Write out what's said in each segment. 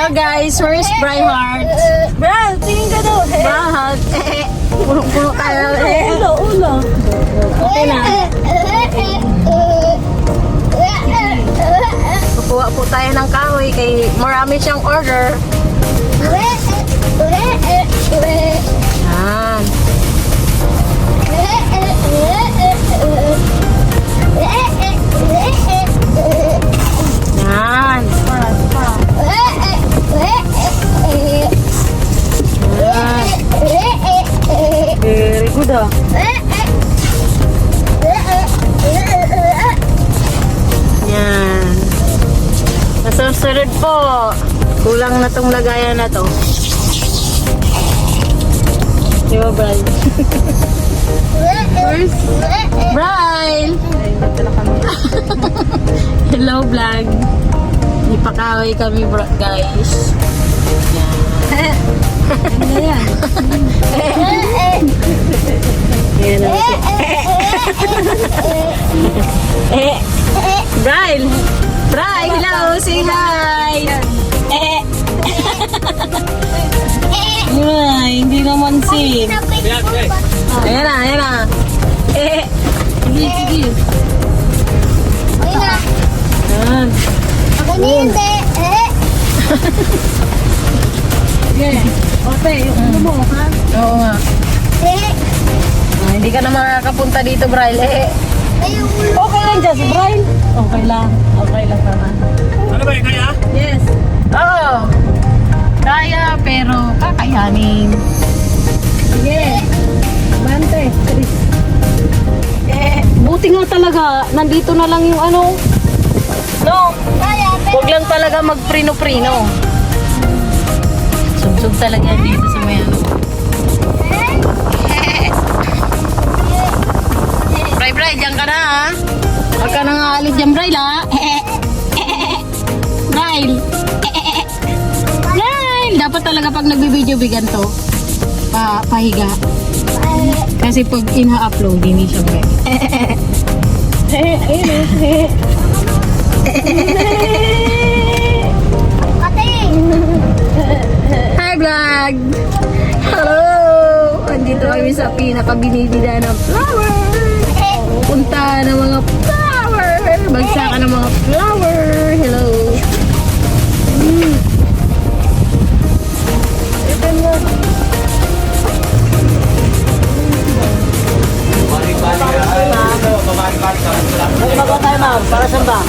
Hello guys, where is Bryhart? Bral, tingin ka daw. Bryhart, puro-puro tayo. Ulo. Okay na. Kukuha po tayo ng kahoy kay marami siyang order. Yan. Yan. Very good ah. Yan. Nasusunod po. Kulang na tong lagayan na to. Di ba, Brian? First, Brian! Hello, vlog. Ipakaway kami, guys. Yan. Ano yan? Yan o. Brian! Brian, hello! Say hi! Ay, hindi naman sin. Ayan na, ayan na. Sige, sige. Ayan. Okay. Okay, yung ulo mo, ha? Oo nga. Hindi ka na makakapunta dito, Brian. Okay lang dyan, si Brian. Okay lang. Okay lang naman. Ano ba yung kaya? Yes. Oo. Kaya, pero kakayanin. Sige. Bante. Buti nga talaga, nandito na lang yung ano. No? Huwag lang talaga magprino-prino. Sub-sub talaga yan dito sa may ano. Bray, dyan ka na ha. Huwag ka nang aalis dyan, Bray, ha. Bray. Bray. Dapat talaga pag nagbibideo bigan to, pahiga. Kasi pag ina-upload, hindi siya Bray. Hi vlog! Hello! Andito kami sa pinakabinibida ng flower. Punta ng mga flower. Bagsakan ng mga flower. Hello! Bago tayo, ma'am. Para saan ba?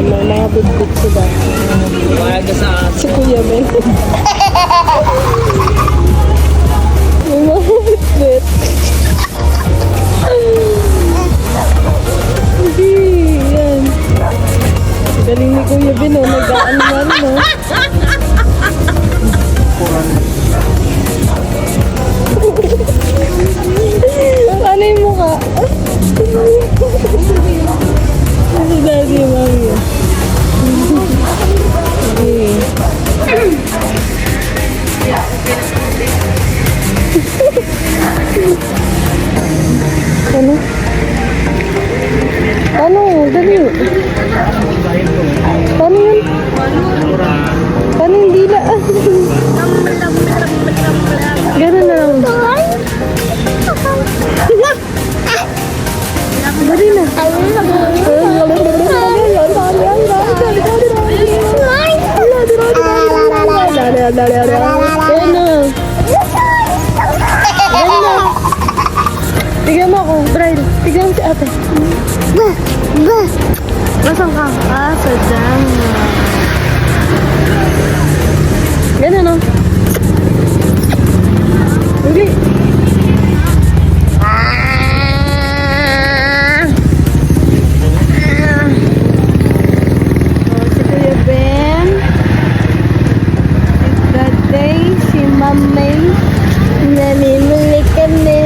May mga big-big sila. Umaga sa Si Kuya Mel. May mga big-big. Hindi, yan. Galing ni Kuya Bino, nag-aanuan, no? Paano yung mukha? Ano daddy, mami? Ano? Ano? Dali. Paano yun? Paano yung dila? Ganun na lang. Tignan mo ako, Brian. Tignan mo si ate. Ba! Ba! Nasaan ka? Ah, sa dyan. Ganun, no? Hindi. Si Kuya Ben. Si Daday. Si Mamay. Namimili kami.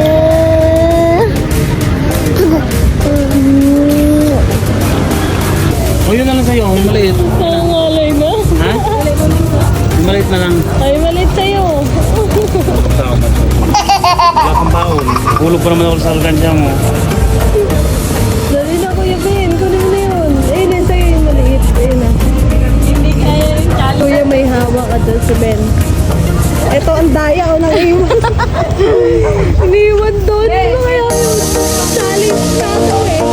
O yun na lang sa'yo, yung maliit. Ang malay na. Ha? Yung maliit na lang. Ay, malit sa'yo. Wala kang baon. Hulog pa naman ako sa alkansya mo. Dali na Kuya Ben. Kunin mo na yun. Ayun na sa'yo yung maliit. Ayun na. Hindi kaya yung challenge. Kuya may hawak ka doon si Ben. Ito ang daya o nang iwan. Iniwan doon. Ano kaya yung challenge na ito eh.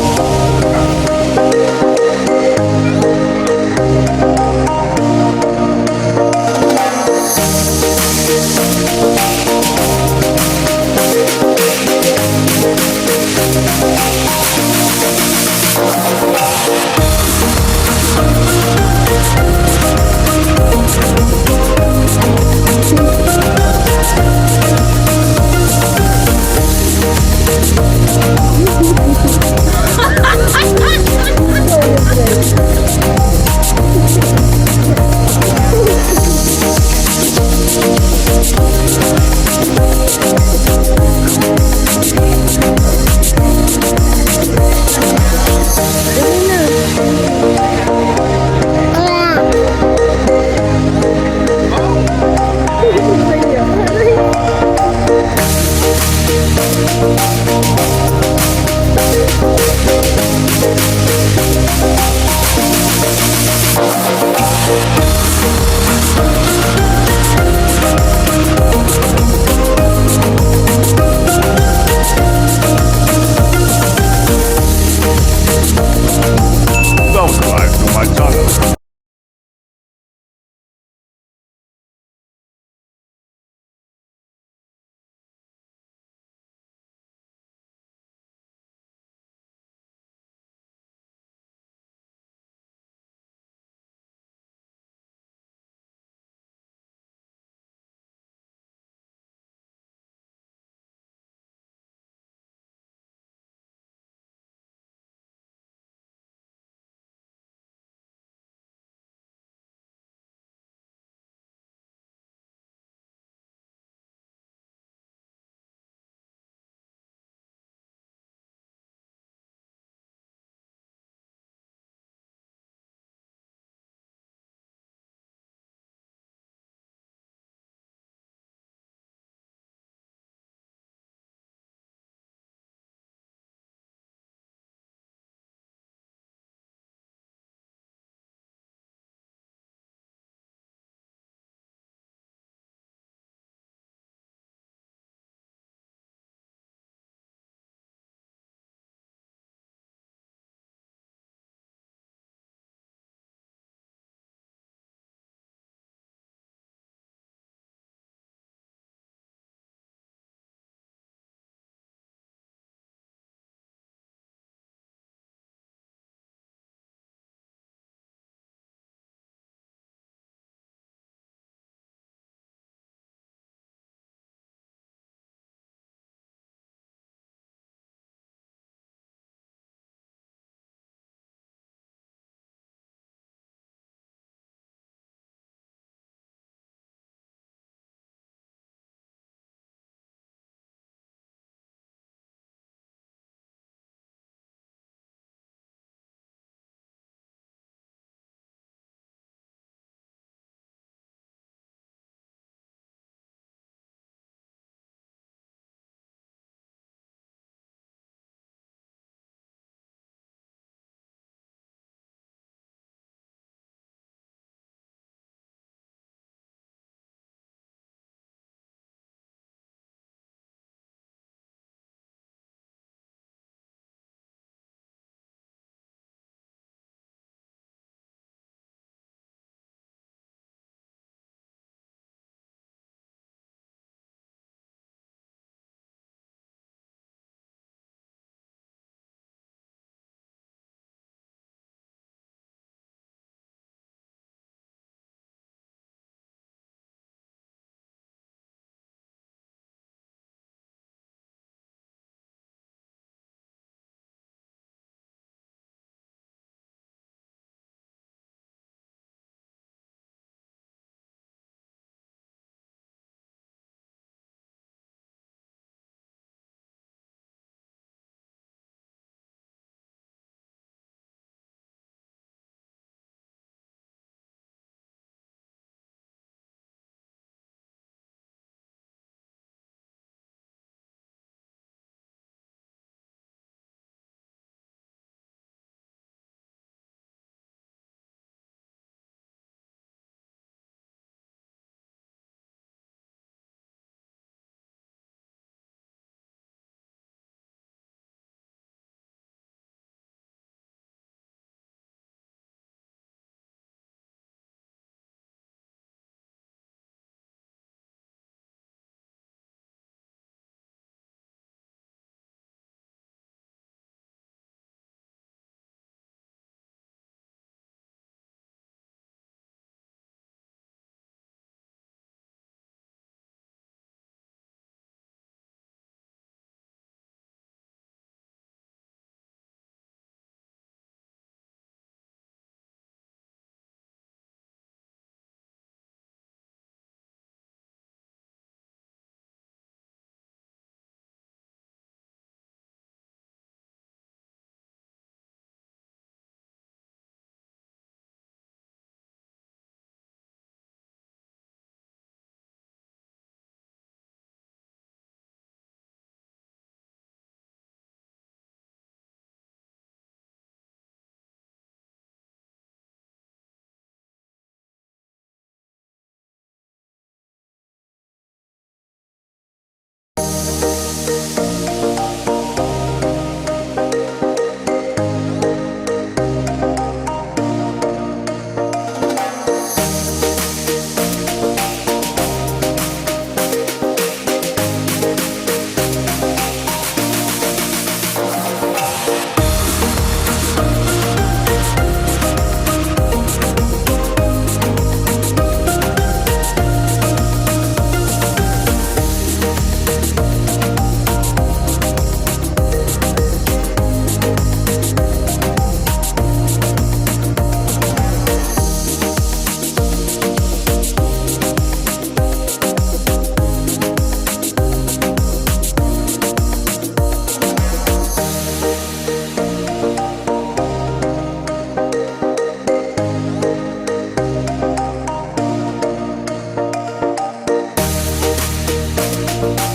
Bye.